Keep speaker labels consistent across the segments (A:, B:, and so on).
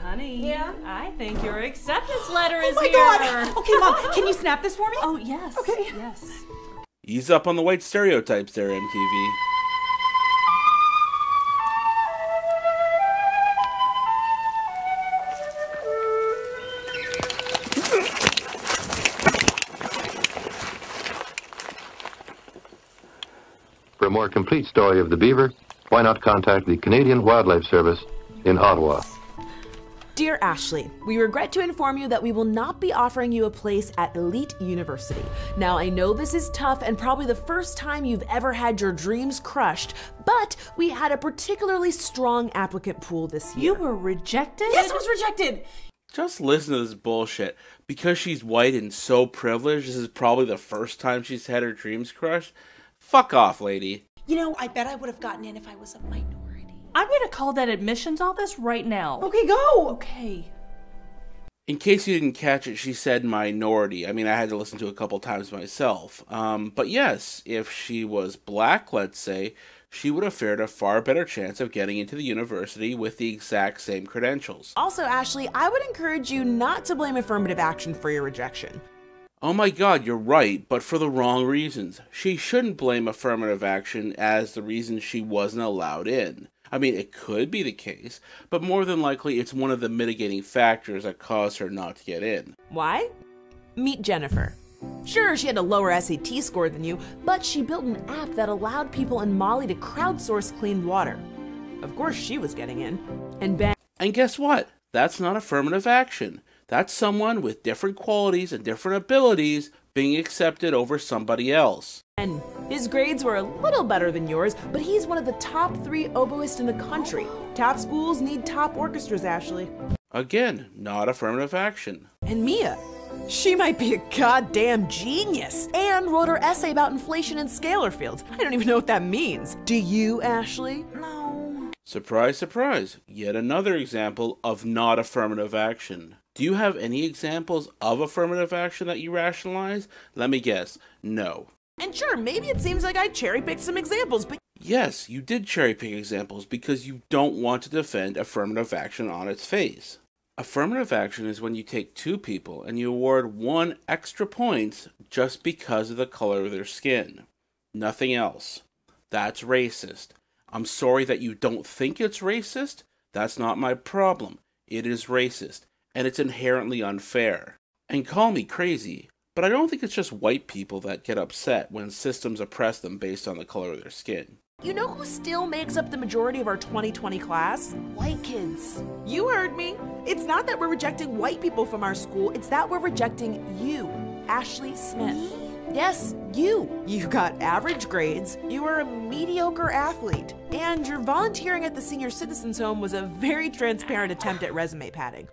A: Honey,
B: Yeah?
A: I think your acceptance letter is here.
B: Oh my God! Okay, Mom, can you snap this for me?
A: Oh, yes.
B: Okay.
A: Yes.
C: Ease up on the white stereotypes there, MTV.
D: For a more complete story of the beaver, why not contact the Canadian Wildlife Service in Ottawa?
B: Dear Ashley, we regret to inform you that we will not be offering you a place at Elite University. Now, I know this is tough and probably the first time you've ever had your dreams crushed, but we had a particularly strong applicant pool this year.
A: You were rejected?
B: Yes, I was rejected!
C: Just listen to this bullshit. Because she's white and so privileged, this is probably the first time she's had her dreams crushed? Fuck off, lady.
E: You know, I bet I would have gotten in if I was a minority.
A: I'm gonna call that admissions office right now.
B: Okay, go!
A: Okay.
C: In case you didn't catch it, she said minority. I mean, I had to listen to it a couple times myself. But yes, if she was black, let's say, she would have fared a far better chance of getting into the university with the exact same credentials.
B: Also, Ashley, I would encourage you not to blame affirmative action for your rejection.
C: Oh my god, you're right, but for the wrong reasons. She shouldn't blame affirmative action as the reason she wasn't allowed in. I mean, it could be the case, but more than likely it's one of the mitigating factors that caused her not to get in.
B: Why? Meet Jennifer. Sure, she had a lower SAT score than you, but she built an app that allowed people in Mali to crowdsource clean water. Of course she was getting in. And Ben...
C: And guess what? That's not affirmative action. That's someone with different qualities and different abilities being accepted over somebody else.
B: And his grades were a little better than yours, but he's one of the top 3 oboists in the country. Top schools need top orchestras, Ashley.
C: Again, not affirmative action.
B: And Mia, she might be a goddamn genius and wrote her essay about inflation in scalar fields. I don't even know what that means. Do you, Ashley?
E: No.
C: Surprise, surprise. Yet another example of not affirmative action. Do you have any examples of affirmative action that you rationalize? Let me guess. No.
B: And sure, maybe it seems like I cherry-picked some examples, but...
C: Yes, you did cherry-pick examples because you don't want to defend affirmative action on its face. Affirmative action is when you take 2 people and you award 1 extra point just because of the color of their skin. Nothing else. That's racist. I'm sorry that you don't think it's racist. That's not my problem. It is racist, and it's inherently unfair. And call me crazy, but I don't think it's just white people that get upset when systems oppress them based on the color of their skin.
B: You know who still makes up the majority of our 2020 class? White kids. You heard me. It's not that we're rejecting white people from our school, it's that we're rejecting you, Ashley Smith.
E: Me?
B: Yes, you. You got average grades, you were a mediocre athlete, and your volunteering at the senior citizens home was a very transparent attempt at resume padding.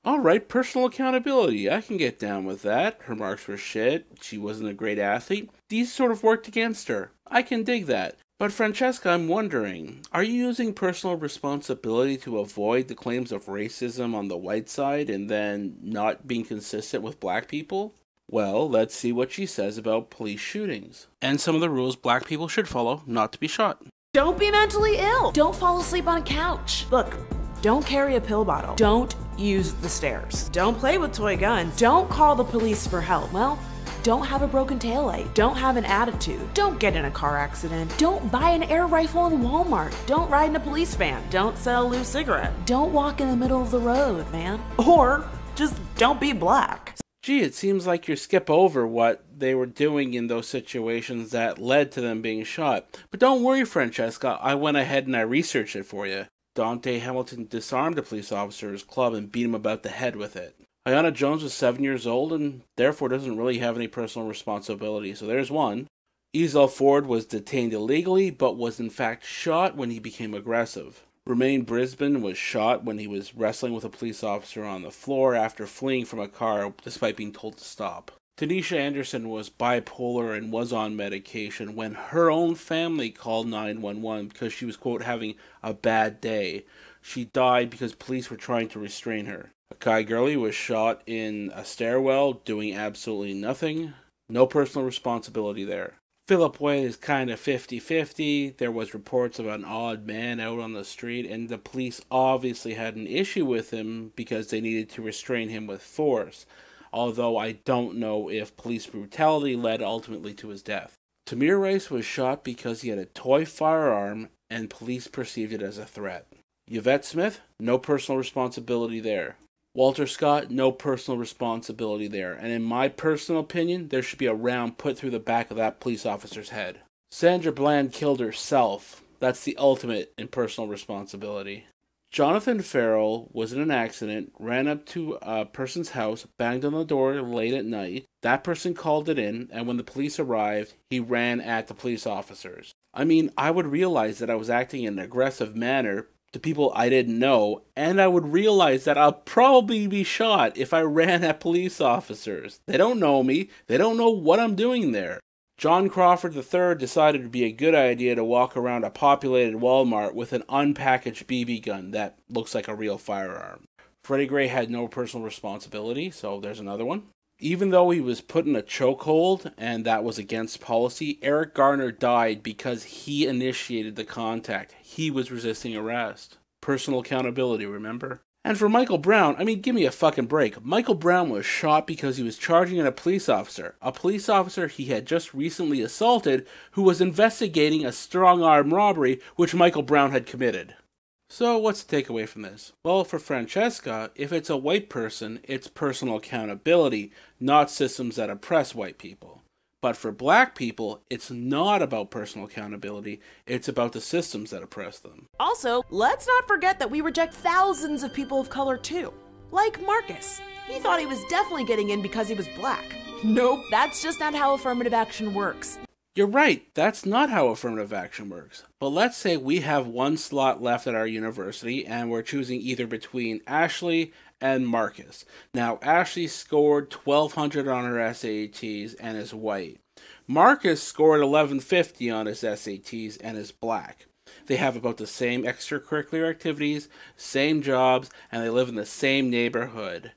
C: Alright, personal accountability. I can get down with that. Her marks were shit. She wasn't a great athlete. These sort of worked against her. I can dig that. But Francesca, I'm wondering, are you using personal responsibility to avoid the claims of racism on the white side and then not being consistent with black people? Well, let's see what she says about police shootings. And some of the rules black people should follow not to be shot.
B: Don't be mentally ill. Don't fall asleep on a couch. Look, don't carry a pill bottle. Don't use the stairs. Don't play with toy guns. Don't call the police for help. Well, don't have a broken taillight. Don't have an attitude. Don't get in a car accident. Don't buy an air rifle in Walmart. Don't ride in a police van. Don't sell a loose cigarette. Don't walk in the middle of the road, man. Or just don't be black.
C: Gee, it seems like you skip over what they were doing in those situations that led to them being shot. But don't worry, Francesca, I went ahead and I researched it for you. Dante Hamilton disarmed a police officer at his club and beat him about the head with it. Ayanna Jones was 7 years old and therefore doesn't really have any personal responsibility, so there's one. Ezel Ford was detained illegally, but was in fact shot when he became aggressive. Romain Brisbane was shot when he was wrestling with a police officer on the floor after fleeing from a car despite being told to stop. Tanisha Anderson was bipolar and was on medication when her own family called 911 because she was, quote, having a bad day. She died because police were trying to restrain her. Akai Gurley was shot in a stairwell doing absolutely nothing. No personal responsibility there. Philip White is kind of 50-50. There was reports of an odd man out on the street, and the police obviously had an issue with him because they needed to restrain him with force, although I don't know if police brutality led ultimately to his death. Tamir Rice was shot because he had a toy firearm and police perceived it as a threat. Yvette Smith, no personal responsibility there. Walter Scott, no personal responsibility there, and in my personal opinion, there should be a round put through the back of that police officer's head. Sandra Bland killed herself. That's the ultimate in personal responsibility. Jonathan Farrell was in an accident, ran up to a person's house, banged on the door late at night. That person called it in, and when the police arrived, he ran at the police officers. I mean, I would realize that I was acting in an aggressive manner to people I didn't know, and I would realize that I'll probably be shot if I ran at police officers. They don't know me. They don't know what I'm doing there. John Crawford III decided it would be a good idea to walk around a populated Walmart with an unpackaged BB gun that looks like a real firearm. Freddie Gray had no personal responsibility, so there's another one. Even though he was put in a chokehold, and that was against policy, Eric Garner died because he initiated the contact. He was resisting arrest. Personal accountability, remember? And for Michael Brown, I mean, give me a fucking break. Michael Brown was shot because he was charging at a police officer he had just recently assaulted, who was investigating a strong-arm robbery which Michael Brown had committed. So what's the takeaway from this? Well, for Francesca, if it's a white person, it's personal accountability, not systems that oppress white people. But for black people, it's not about personal accountability, it's about the systems that oppress them.
B: Also, let's not forget that we reject thousands of people of color too. Like Marcus. He thought he was definitely getting in because he was black. Nope, that's just not how affirmative action works.
C: You're right, that's not how affirmative action works. But let's say we have one slot left at our university and we're choosing either between Ashley and Marcus. Now, Ashley scored 1,200 on her SATs and is white. Marcus scored 1,150 on his SATs and is black. They have about the same extracurricular activities, same jobs, and they live in the same neighborhood.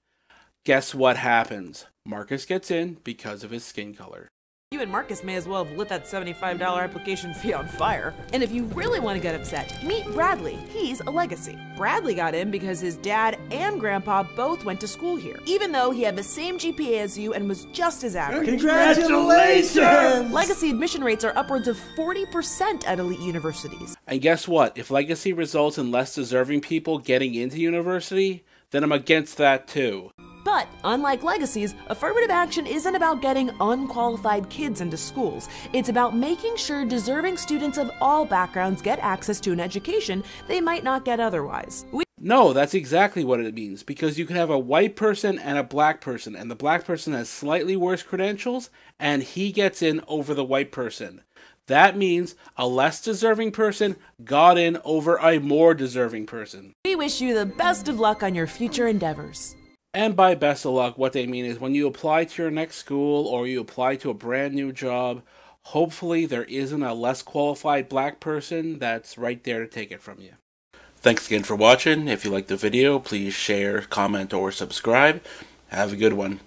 C: Guess what happens? Marcus gets in because of his skin color.
B: You and Marcus may as well have lit that $75 application fee on fire. And if you really want to get upset, meet Bradley. He's a legacy. Bradley got in because his dad and grandpa both went to school here, even though he had the same GPA as you and was just as average.
E: Congratulations!
B: Legacy admission rates are upwards of 40% at elite universities.
C: And guess what? If legacy results in less deserving people getting into university, then I'm against that too.
B: But, unlike legacies, affirmative action isn't about getting unqualified kids into schools. It's about making sure deserving students of all backgrounds get access to an education they might not get otherwise.
C: No, that's exactly what it means, because you can have a white person and a black person, and the black person has slightly worse credentials, and he gets in over the white person. That means a less deserving person got in over a more deserving person.
B: We wish you the best of luck on your future endeavors.
C: And by best of luck, what they mean is when you apply to your next school or you apply to a brand new job, hopefully there isn't a less qualified black person that's right there to take it from you. Thanks again for watching. If you liked the video, please share, comment, or subscribe. Have a good one.